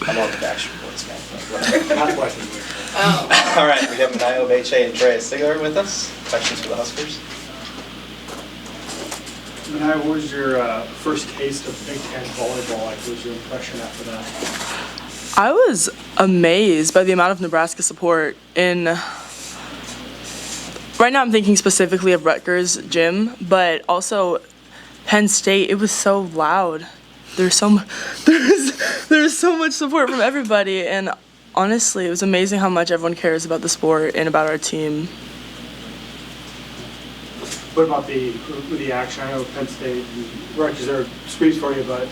I'm on the Backstreet Boys fan. Not quite. Oh. All right, we have Manaia Ogbechie and Teraya Sigler with us. Questions for the Huskers? Manaia, what was your first taste of Big Ten volleyball like? What was your impression after that? I was amazed by the amount of Nebraska support in. Right now I'm thinking specifically of Rutgers gym, but also Penn State. It was so loud. There's so much support from everybody, and honestly, it was amazing how much everyone cares about the sport and about our team. What about the action? I know Penn State and Rutgers are sweeps for you, but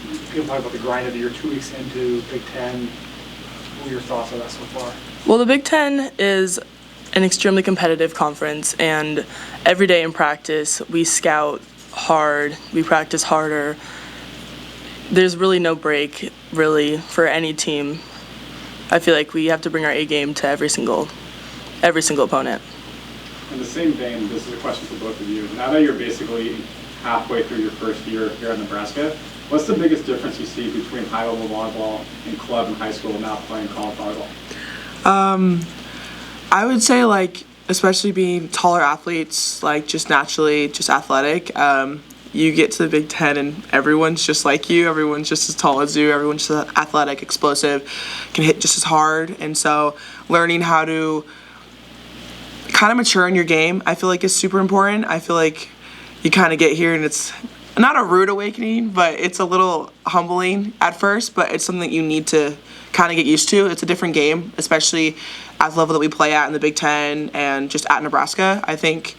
you can talk about the grind of your 2 weeks into Big Ten. What are your thoughts on that so far? Well, the Big Ten is an extremely competitive conference, and every day in practice, we scout hard, we practice harder. There's really no break, really, for any team. I feel like we have to bring our A game to every single opponent. In the same vein, this is a question for both of you. Now that you're basically halfway through your first year here at Nebraska, what's the biggest difference you see between high-level volleyball and club and high school now playing college volleyball? I would say, like, especially being taller athletes, like, just naturally, just athletic, you get to the Big Ten and everyone's just like you, everyone's just as tall as you, everyone's just athletic, explosive, can hit just as hard, and so learning how to kind of mature in your game, I feel like is super important. I feel like you kind of get here and it's not a rude awakening, but it's a little humbling at first, but it's something that you need to kind of get used to. It's a different game, especially at the level that we play at in the Big Ten and just at Nebraska. I think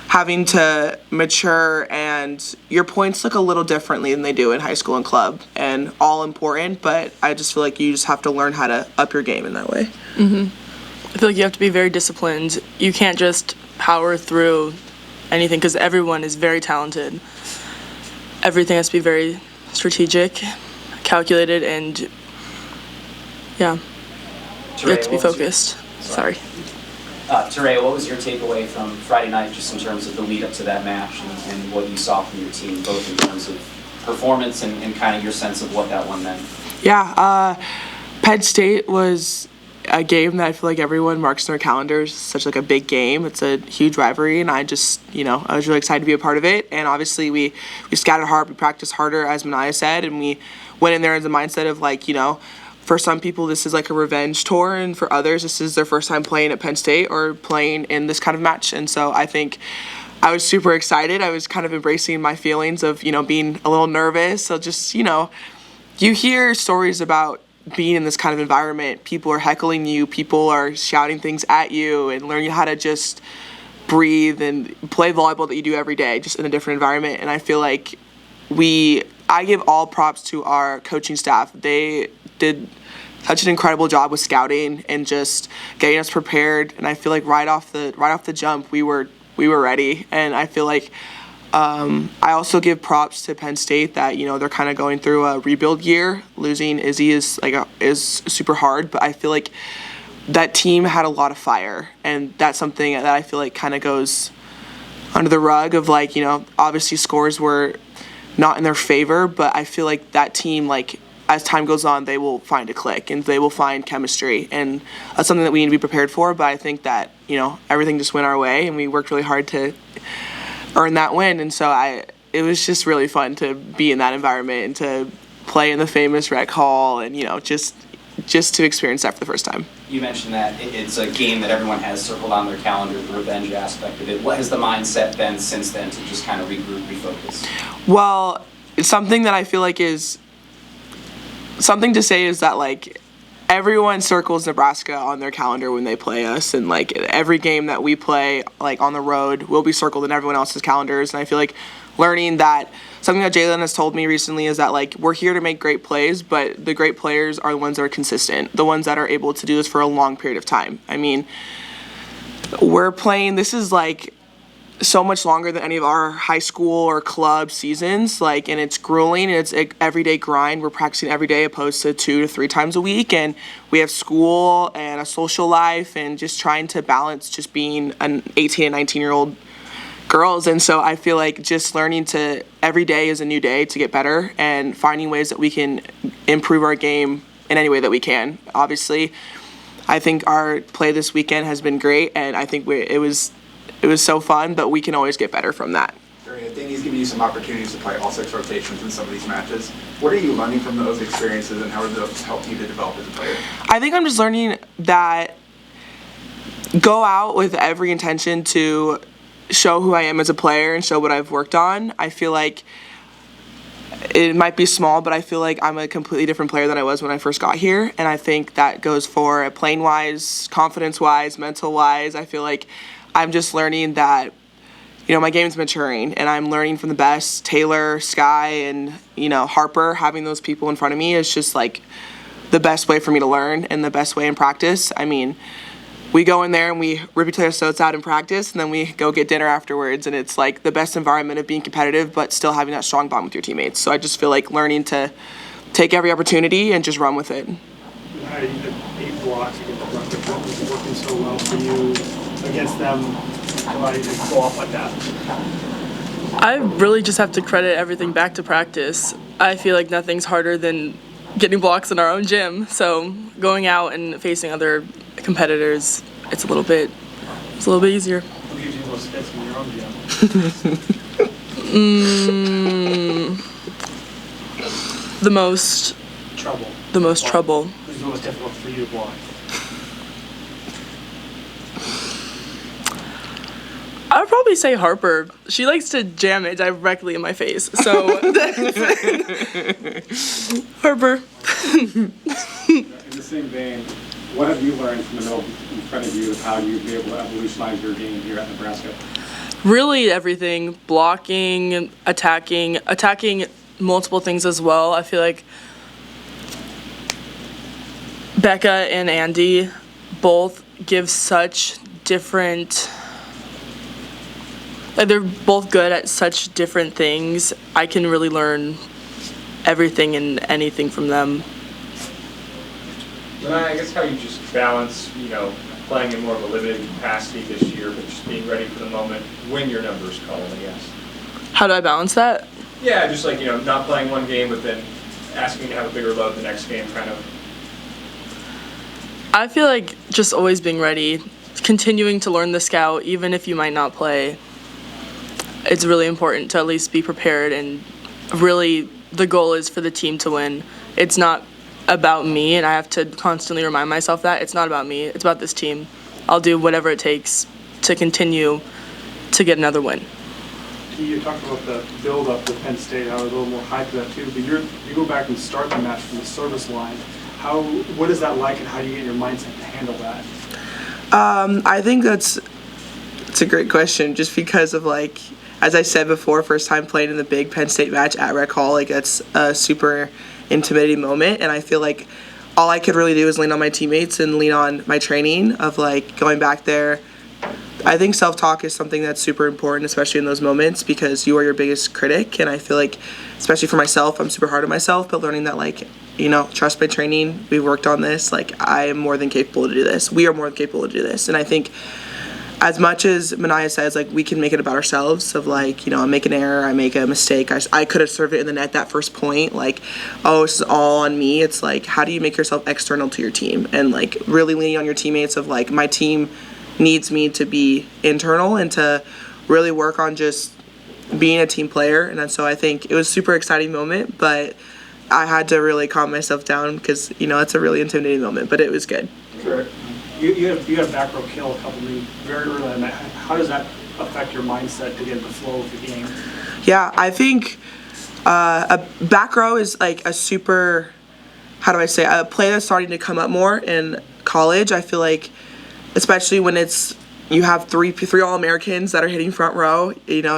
having to mature and your points look a little differently than they do in high school and club, and all important, but I just feel like you just have to learn how to up your game in that way. I feel like you have to be very disciplined. You can't just power through anything because everyone is very talented. Everything has to be very strategic, calculated, and yeah, you have to be focused. Sorry. Teraya, what was your takeaway from Friday night just in terms of the lead up to that match and what you saw from your team, both in terms of performance and kind of your sense of what that one meant? Yeah, Penn State was a game that I feel like everyone marks in their calendars. Such like a big game. It's a huge rivalry, and I just, I was really excited to be a part of it. And obviously we scattered hard, we practiced harder, as Manaia said, and we went in there as a mindset of like, for some people this is like a revenge tour, and for others this is their first time playing at Penn State or playing in this kind of match. And so I think I was super excited. I was kind of embracing my feelings of, being a little nervous. So just, you hear stories about being in this kind of environment. People are heckling you, people are shouting things at you, and learning how to just breathe and play volleyball that you do every day, just in a different environment. And I feel like I give all props to our coaching staff. They did such an incredible job with scouting and just getting us prepared. And I feel like right off the jump, we were ready. And I feel like I also give props to Penn State that they're kind of going through a rebuild year. Losing Izzy is super hard, but I feel like that team had a lot of fire, and that's something that I feel like kind of goes under the rug of obviously scores were not in their favor, but I feel like that team, as time goes on, they will find a click and they will find chemistry, and that's something that we need to be prepared for. But I think that everything just went our way, and we worked really hard to earn that win. And so it was just really fun to be in that environment and to play in the famous rec hall, and just to experience that for the first time. You mentioned that it's a game that everyone has circled on their calendar, the revenge aspect of it. What has the mindset been since then to just kind of regroup, refocus? Well, it's something that I feel like is something to say is that everyone circles Nebraska on their calendar when they play us, and every game that we play on the road will be circled in everyone else's calendars. And I feel like learning that, something that Jalen has told me recently is that we're here to make great plays, but the great players are the ones that are consistent, the ones that are able to do this for a long period of time. I mean, we're playing, this is so much longer than any of our high school or club seasons, and it's grueling, and it's an everyday grind. We're practicing every day opposed to 2 to 3 times a week, and we have school and a social life, and just trying to balance just being an 18 and 19-year-old girls. And so I feel like just learning to, every day is a new day to get better and finding ways that we can improve our game in any way that we can. Obviously, I think our play this weekend has been great, and I think it was so fun, but we can always get better from that. Dani's giving you some opportunities to play all 6 rotations in some of these matches. What are you learning from those experiences, and how are those helping you to develop as a player? I think I'm just learning that go out with every intention to show who I am as a player and show what I've worked on. I feel like it might be small, but I feel like I'm a completely different player than I was when I first got here, and I think that goes for playing-wise, confidence-wise, mental-wise. I feel like I'm just learning that, my game's maturing, and I'm learning from the best. Taylor, Sky, and, Harper, having those people in front of me is just, like, the best way for me to learn and the best way in practice. I mean, we go in there and we rip each other's throats out in practice, and then we go get dinner afterwards, and it's, like, the best environment of being competitive but still having that strong bond with your teammates. So I just feel like learning to take every opportunity and just run with it. How do you get 8 blocks against Rutgers? What was working so well for you against them? Why did you go off like that? I really just have to credit everything back to practice. I feel like nothing's harder than getting blocks in our own gym. So going out and facing other competitors, it's a little bit easier. Who gives you the most fits in your own gym? The most Trouble. Who's the most difficult for you to block? I would probably say Harper. She likes to jam it directly in my face. So Harper. In the same vein, what have you learned from the middle in front of you of how you've been able to evolutionize your game here at Nebraska? Really everything. Blocking, attacking multiple things as well. I feel like Becca and Andy both give such different, like, they're both good at such different things. I can really learn everything and anything from them. I guess how you just balance, playing in more of a limited capacity this year, but just being ready for the moment when your number's called, I guess. How do I balance that? Yeah, just like, not playing one game, but then asking to have a bigger load the next game, kind of. I feel like just always being ready, continuing to learn the scout, even if you might not play. It's really important to at least be prepared, and really the goal is for the team to win. It's not about me, and I have to constantly remind myself that. It's not about me, it's about this team. I'll do whatever it takes to continue to get another win. You talked about the build-up to Penn State, how a little more hype to that too, but you go back and start the match from the service line. What is that like, and how do you get your mindset to handle that? I think it's a great question, just because of, like, as I said before, first time playing in the big Penn State match at Rec Hall, like, that's a super intimidating moment, and I feel like all I could really do is lean on my teammates and lean on my training of, like, going back there. I think self-talk is something that's super important, especially in those moments, because you are your biggest critic, and I feel like, especially for myself, I'm super hard on myself, but learning that, like, trust my training, we've worked on this, like, I am more than capable to do this. We are more than capable to do this. And I think as much as Manaia says, like, we can make it about ourselves of, like, I make an error, I make a mistake, I could have served it in the net that first point, like, oh, this is all on me. It's like, how do you make yourself external to your team? And, like, really leaning on your teammates of, like, my team needs me to be internal and to really work on just being a team player. And so I think it was a super exciting moment, but I had to really calm myself down because, it's a really intimidating moment, but it was good. Sure. You had a back row kill a couple of very early in that. How does that affect your mindset to get the flow of the game? Yeah, I think a back row is like a super, a play that's starting to come up more in college. I feel like, especially when you have three All-Americans that are hitting front row,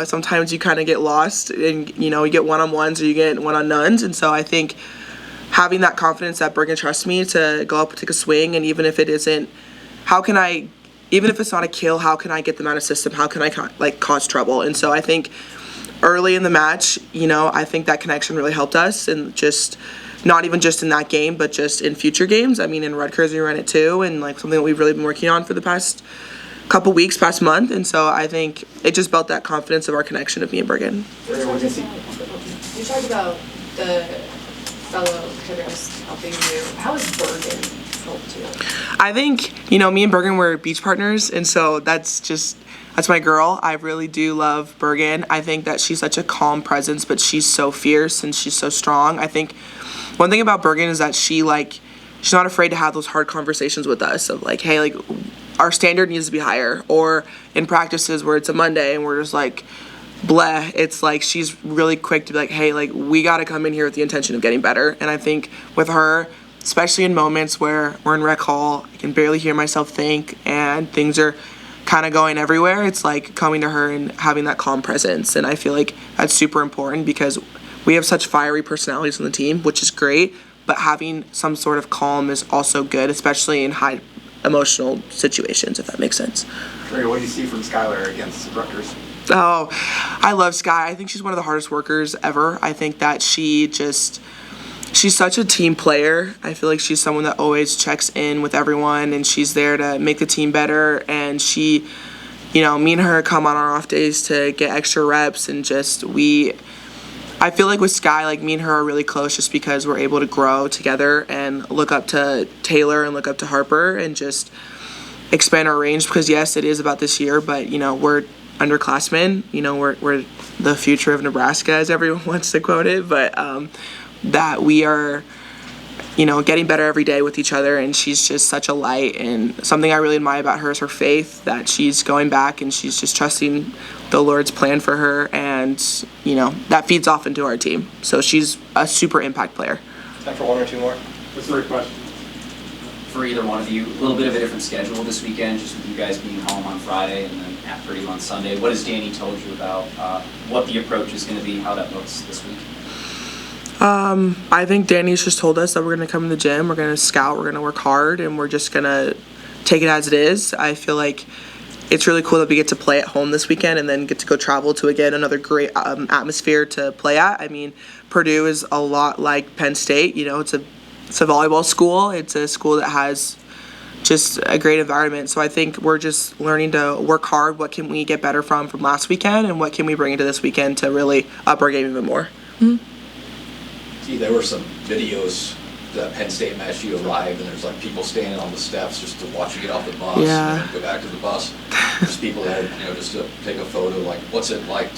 sometimes you kind of get lost and, you get one-on-ones or you get one-on-nones. And so I think having that confidence that Bergen trusts me to go up and take a swing, and even if it isn't, even if it's not a kill, how can I get them out of system? How can I, cause trouble? And so I think early in the match, I think that connection really helped us, and just not even just in that game, but just in future games. I mean, in Rutgers we ran it too, and, something that we've really been working on for the past couple weeks, past month, and so I think it just built that confidence of our connection of me and Bergen. You talked about the fellow hitters helping you. How has Bergen helped you? I think, me and Bergen were beach partners, and so that's my girl. I really do love Bergen. I think that she's such a calm presence, but she's so fierce and she's so strong. I think one thing about Bergen is that she's not afraid to have those hard conversations with us of like, hey, like our standard needs to be higher, or in practices where it's a Monday and we're just like, bleh, it's like she's really quick to be like, hey, like we got to come in here with the intention of getting better. And I think with her, especially in moments where we're in rec hall, I can barely hear myself think and things are kind of going everywhere, it's like coming to her and having that calm presence. And I feel like that's super important because we have such fiery personalities on the team, which is great, but having some sort of calm is also good, especially in high emotional situations, if that makes sense. Teraya, what do you see from Skyler against Rutgers? Oh, I love Sky. I think she's one of the hardest workers ever. I think that she's such a team player. I feel like she's someone that always checks in with everyone and she's there to make the team better. And she, me and her come on our off days to get extra reps and I feel like with Sky, like me and her are really close just because we're able to grow together and look up to Taylor and look up to Harper and just expand our range because yes, it is about this year, but we're underclassmen, we're the future of Nebraska, as everyone wants to quote it, but that we are, getting better every day with each other, and she's just such a light, and something I really admire about her is her faith, that she's going back and she's just trusting the Lord's plan for her, and, that feeds off into our team. So she's a super impact player. Time for one or two more. What's the question? For either one of you, a little bit of a different schedule this weekend, just with you guys being home on Friday and then at Purdue on Sunday. What has Dani told you about what the approach is going to be, how that looks this week? I think Dani's just told us that we're going to come in the gym, we're going to scout, we're going to work hard, and we're just going to take it as it is. I feel like it's really cool that we get to play at home this weekend and then get to go travel to, again, another great atmosphere to play at. I mean, Purdue is a lot like Penn State. It's a volleyball school. It's a school that has just a great environment. So I think we're just learning to work hard. What can we get better from last weekend, and what can we bring into this weekend to really up our game even more? Mm-hmm. See, there were some videos that Penn State match you arrived, and there's like people standing on the steps just to watch you get off the bus Yeah. and then go back to the bus. There's people that, just to take a photo. Like, what's it like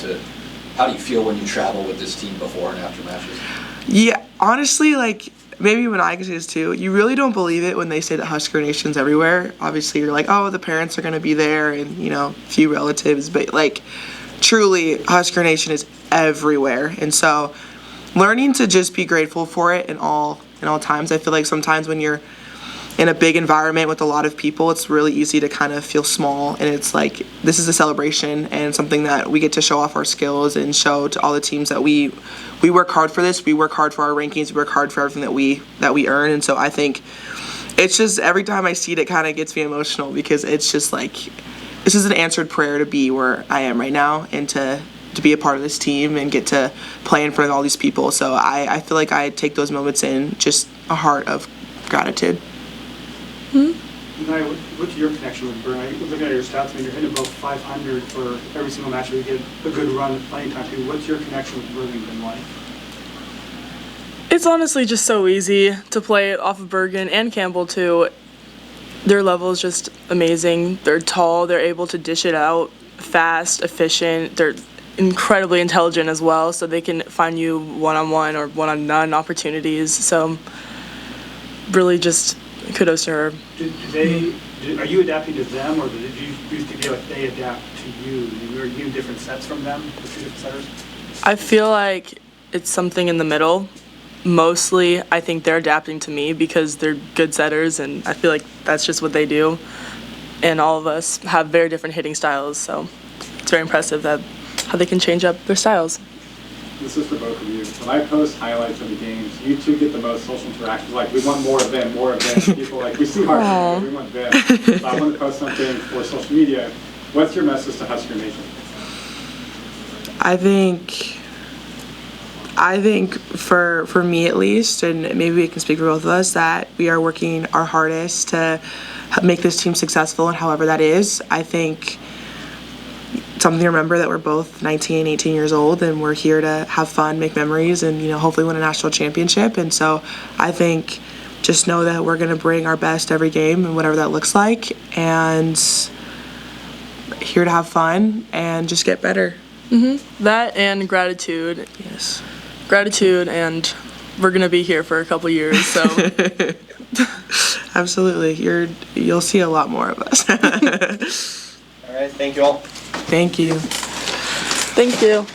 how do you feel when you travel with this team before and after matches? Yeah, honestly, like, maybe when I can say this too, you really don't believe it when they say that Husker Nation's everywhere. Obviously, you're like, oh, the parents are going to be there and, a few relatives. But, like, truly, Husker Nation is everywhere. And so learning to just be grateful for it in all times. I feel like sometimes when you're in a big environment with a lot of people, it's really easy to kind of feel small, and it's like this is a celebration and something that we get to show off our skills and show to all the teams that we work hard for this. We work hard for our rankings. We work hard for everything that we earn. And so I think it's just every time I see it, it kind of gets me emotional because it's just like this is an answered prayer to be where I am right now and to be a part of this team and get to play in front of all these people. So I feel like I take those moments in just a heart of gratitude. Manaia, what's your connection with Bergen? Looking at your stats, you're hitting above 500 for every single match where you get a good run of playing time too. What's your connection with Bergen been like? It's honestly just so easy to play off of Bergen and Campbell too. Their level is just amazing. They're tall, they're able to dish it out fast, efficient. They're incredibly intelligent as well, so they can find you one-on-one or one-on-none opportunities. So really just kudos to her. Are you adapting to them, or do you feel like they adapt to you? Are you in different sets from them, the two different setters? I feel like it's something in the middle. Mostly, I think they're adapting to me because they're good setters, and I feel like that's just what they do. And all of us have very different hitting styles, so it's very impressive how they can change up their styles. This is for both of you. When I post highlights of the games, you two get the most social interactions. Like, we want more of them. People like, we see Husker, we want them. So I want to post something for social media. What's your message to Husker Nation? I think I think for me at least, and maybe we can speak for both of us, that we are working our hardest to make this team successful, and however that is. I think something to remember that we're both 19, 18 years old, and we're here to have fun, make memories, and hopefully win a national championship. And so I think just know that we're going to bring our best every game, and whatever that looks like, and here to have fun and just get better. That and gratitude. Yes. Gratitude, and we're going to be here for a couple years, so. Absolutely. You'll see a lot more of us. All right, thank you all. Thank you. Thank you.